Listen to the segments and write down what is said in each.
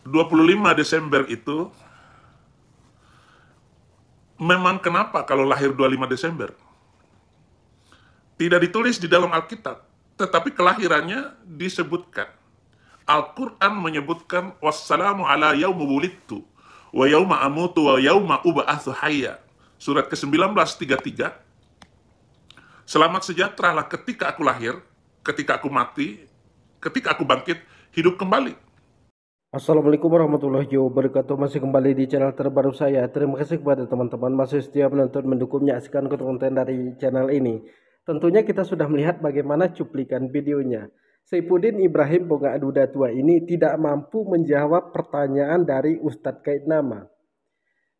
25 Desember itu, memang kenapa kalau lahir 25 Desember? Tidak ditulis di dalam Alkitab, tetapi kelahirannya disebutkan. Al-Quran menyebutkan, wassalamu ala yaumu wulidtu, wa yauma amutu, wa yauma uba'athu hayya. Surat ke-19:33, selamat sejahteralah ketika aku lahir, ketika aku mati, ketika aku bangkit, hidup kembali. Assalamualaikum warahmatullahi wabarakatuh. Masih kembali di channel terbaru saya. Terima kasih kepada teman-teman masih setia menonton, mendukung, menyaksikan konten dari channel ini. Tentunya kita sudah melihat bagaimana cuplikan videonya. Saifuddin Ibrahim Bonga Duda Tua ini tidak mampu menjawab pertanyaan dari Ustadz Kait Nama.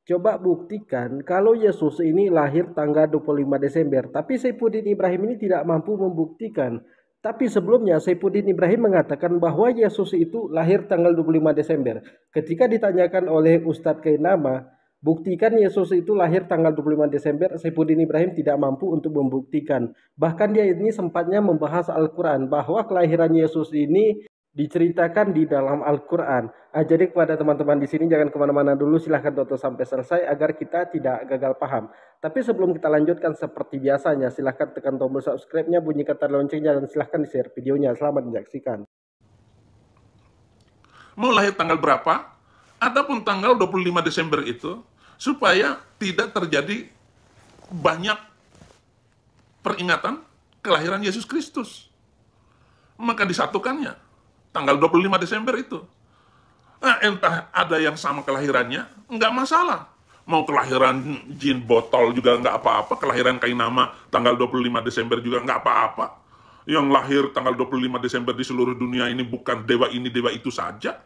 Coba buktikan kalau Yesus ini lahir tanggal 25 Desember, tapi Saifuddin Ibrahim ini tidak mampu membuktikan. Tapi sebelumnya Saifuddin Ibrahim mengatakan bahwa Yesus itu lahir tanggal 25 Desember. Ketika ditanyakan oleh Ustadz Kainama, buktikan Yesus itu lahir tanggal 25 Desember, Saifuddin Ibrahim tidak mampu untuk membuktikan. Bahkan dia ini sempatnya membahas Al-Quran bahwa kelahiran Yesus ini diceritakan di dalam Al-Quran. Jadi kepada teman-teman di sini jangan kemana-mana dulu, silahkan tonton sampai selesai agar kita tidak gagal paham. Tapi sebelum kita lanjutkan seperti biasanya, silahkan tekan tombol subscribe-nya, bunyikan tanda loncengnya, dan silahkan di-share videonya. Selamat menyaksikan. Mau lahir tanggal berapa, ataupun tanggal 25 Desember itu, supaya tidak terjadi banyak peringatan kelahiran Yesus Kristus. Maka disatukannya tanggal 25 Desember itu. Nah, entah ada yang sama kelahirannya, nggak masalah. Mau kelahiran jin botol juga nggak apa-apa, kelahiran Kainama tanggal 25 Desember juga nggak apa-apa. Yang lahir tanggal 25 Desember di seluruh dunia ini bukan dewa ini, dewa itu saja.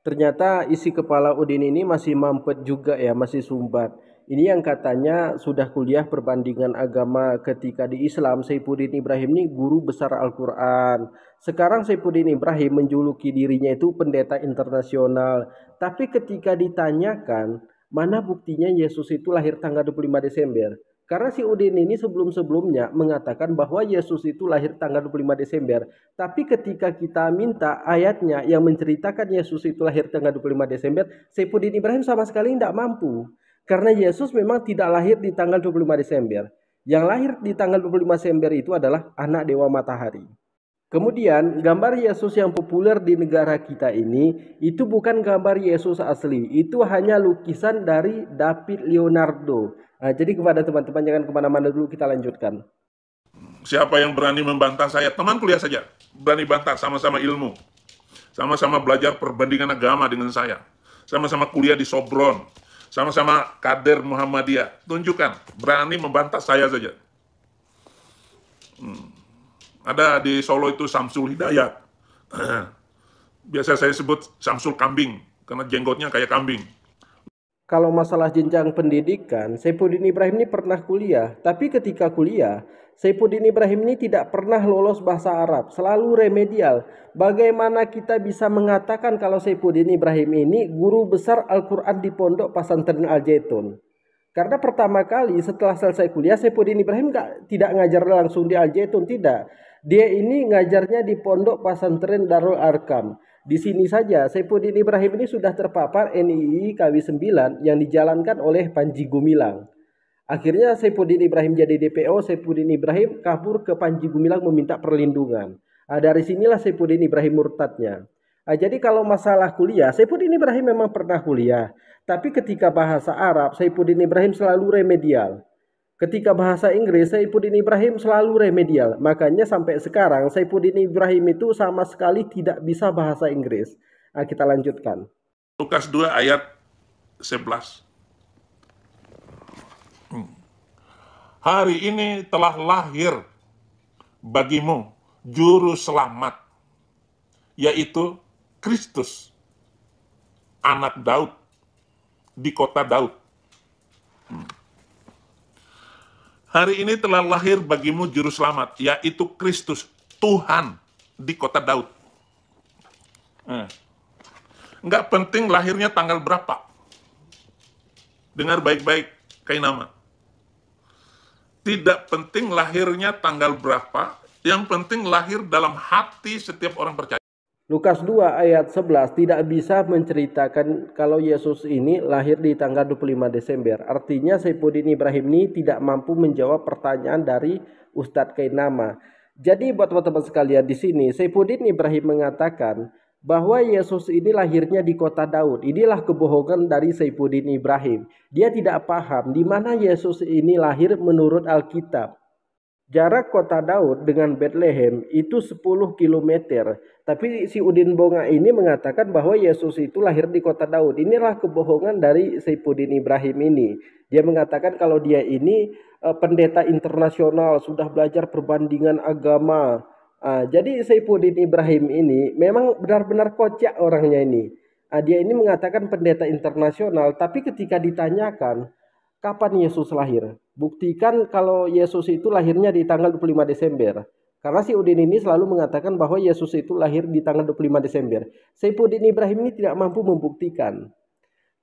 Ternyata isi kepala Udin ini masih mampet juga ya, masih sumbat. Ini yang katanya sudah kuliah perbandingan agama ketika di Islam. Saifuddin Ibrahim ini guru besar Al-Quran. Sekarang Saifuddin Ibrahim menjuluki dirinya itu pendeta internasional. Tapi ketika ditanyakan, mana buktinya Yesus itu lahir tanggal 25 Desember? Karena si Udin ini sebelum-sebelumnya mengatakan bahwa Yesus itu lahir tanggal 25 Desember. Tapi ketika kita minta ayatnya yang menceritakan Yesus itu lahir tanggal 25 Desember, Saifuddin Ibrahim sama sekali tidak mampu. Karena Yesus memang tidak lahir di tanggal 25 Desember. Yang lahir di tanggal 25 Desember itu adalah anak Dewa Matahari. Kemudian gambar Yesus yang populer di negara kita ini itu bukan gambar Yesus asli, itu hanya lukisan dari David Leonardo. Jadi kepada teman-teman jangan kemana-mana dulu, kita lanjutkan. Siapa yang berani membantah saya? Teman kuliah saja berani bantah, sama-sama ilmu, sama-sama belajar perbandingan agama dengan saya, sama-sama kuliah di Sobron, sama-sama kader Muhammadiyah. Tunjukkan, berani membantah saya saja. Ada di Solo itu Samsul Hidayat. Biasa saya sebut Samsul Kambing, karena jenggotnya kayak kambing. Kalau masalah jenjang pendidikan, Saifuddin Ibrahim ini pernah kuliah. Tapi ketika kuliah, Saifuddin Ibrahim ini tidak pernah lolos bahasa Arab, selalu remedial. Bagaimana kita bisa mengatakan kalau Saifuddin Ibrahim ini guru besar Al-Quran di Pondok Pesantren Al-Zaitun? Karena pertama kali setelah selesai kuliah, Saifuddin Ibrahim tidak ngajar langsung di Al-Zaitun, tidak. Dia ini ngajarnya di Pondok Pesantren Darul Arkam. Di sini saja Saifuddin Ibrahim ini sudah terpapar NII KW 9 yang dijalankan oleh Panji Gumilang. Akhirnya Saifuddin Ibrahim jadi DPO, Saifuddin Ibrahim kabur ke Panji Gumilang meminta perlindungan. Dari sinilah Saifuddin Ibrahim murtadnya. Jadi kalau masalah kuliah, Saifuddin Ibrahim memang pernah kuliah. Tapi ketika bahasa Arab, Saifuddin Ibrahim selalu remedial. Ketika bahasa Inggris, Saifuddin Ibrahim selalu remedial. Makanya sampai sekarang Saifuddin Ibrahim itu sama sekali tidak bisa bahasa Inggris. Kita lanjutkan. Lukas 2 ayat 11. Hari ini telah lahir bagimu juru selamat, yaitu Kristus, anak Daud, di kota Daud. Hari ini telah lahir bagimu juru selamat, yaitu Kristus, Tuhan, di kota Daud. Nggak penting lahirnya tanggal berapa. Dengar baik-baik, Kainama. Tidak penting lahirnya tanggal berapa, yang penting lahir dalam hati setiap orang percaya. Lukas 2 ayat 11 tidak bisa menceritakan kalau Yesus ini lahir di tanggal 25 Desember. Artinya Saifuddin Ibrahim ini tidak mampu menjawab pertanyaan dari Ustadz Kainama. Jadi buat teman-teman sekalian di sini, Saifuddin Ibrahim mengatakan bahwa Yesus ini lahirnya di kota Daud. Inilah kebohongan dari Saifuddin Ibrahim. Dia tidak paham di mana Yesus ini lahir menurut Alkitab. Jarak kota Daud dengan Bethlehem itu 10 kilometer. Tapi si Udin Bonga ini mengatakan bahwa Yesus itu lahir di kota Daud. Inilah kebohongan dari Saifuddin Ibrahim ini. Dia mengatakan kalau dia ini pendeta internasional, sudah belajar perbandingan agama. Jadi Saifuddin Ibrahim ini memang benar-benar kocak orangnya ini. Dia ini mengatakan pendeta internasional, tapi ketika ditanyakan kapan Yesus lahir, buktikan kalau Yesus itu lahirnya di tanggal 25 Desember. Karena si Udin ini selalu mengatakan bahwa Yesus itu lahir di tanggal 25 Desember. Saifuddin Ibrahim ini tidak mampu membuktikan.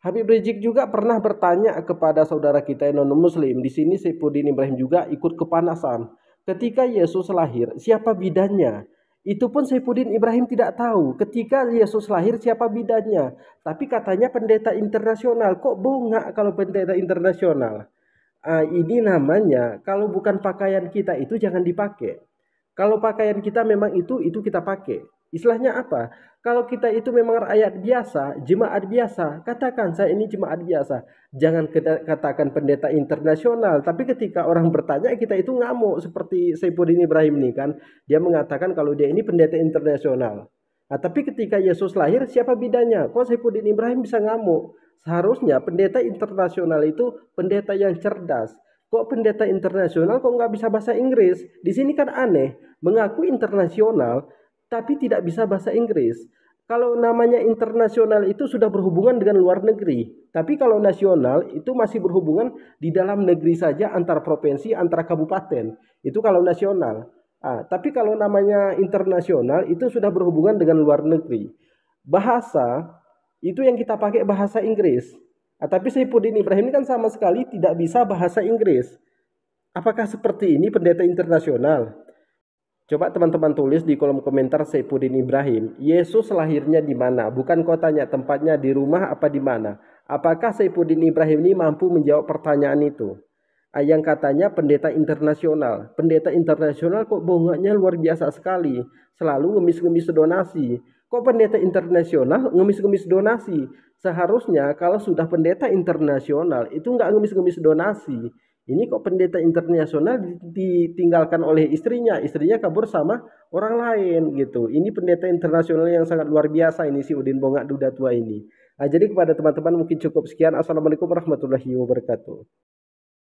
Habib Rizik juga pernah bertanya kepada saudara kita yang non-muslim. Di sini Saifuddin Ibrahim juga ikut kepanasan. Ketika Yesus lahir, siapa bidannya? Itu pun Saifuddin Ibrahim tidak tahu. Ketika Yesus lahir, siapa bidannya? Tapi katanya pendeta internasional. Kok bongak kalau pendeta internasional? Ini namanya kalau bukan pakaian kita itu jangan dipakai. Kalau pakaian kita memang itu kita pakai. Istilahnya apa? Kalau kita itu memang rakyat biasa, jemaat biasa, katakan saya ini jemaat biasa. Jangan katakan pendeta internasional. Tapi ketika orang bertanya kita itu ngamuk seperti Saifuddin Ibrahim ini kan. Dia mengatakan kalau dia ini pendeta internasional. Tapi ketika Yesus lahir siapa bidanya? Kok Saifuddin Ibrahim bisa ngamuk? Seharusnya pendeta internasional itu pendeta yang cerdas. Kok pendeta internasional kok nggak bisa bahasa Inggris? Di sini kan aneh, mengaku internasional tapi tidak bisa bahasa Inggris. Kalau namanya internasional itu sudah berhubungan dengan luar negeri. Tapi kalau nasional itu masih berhubungan di dalam negeri saja antar provinsi, antar kabupaten. Itu kalau nasional. Tapi kalau namanya internasional itu sudah berhubungan dengan luar negeri. Bahasa itu yang kita pakai bahasa Inggris. Tapi Saifuddin Ibrahim ini kan sama sekali tidak bisa bahasa Inggris. Apakah seperti ini pendeta internasional? Coba teman-teman tulis di kolom komentar Saifuddin Ibrahim. Yesus lahirnya di mana? Bukan kotanya, tempatnya di rumah apa di mana? Apakah Saifuddin Ibrahim ini mampu menjawab pertanyaan itu? Yang katanya pendeta internasional. Pendeta internasional kok bongoknya luar biasa sekali. Selalu ngemis-ngemis donasi. Kok pendeta internasional ngemis-ngemis donasi? Seharusnya kalau sudah pendeta internasional itu nggak ngemis-ngemis donasi. Ini kok pendeta internasional ditinggalkan oleh istrinya. Istrinya kabur sama orang lain gitu. Ini pendeta internasional yang sangat luar biasa ini si Udin Bongak Duda Tua ini. Jadi kepada teman-teman mungkin cukup sekian. Assalamualaikum warahmatullahi wabarakatuh.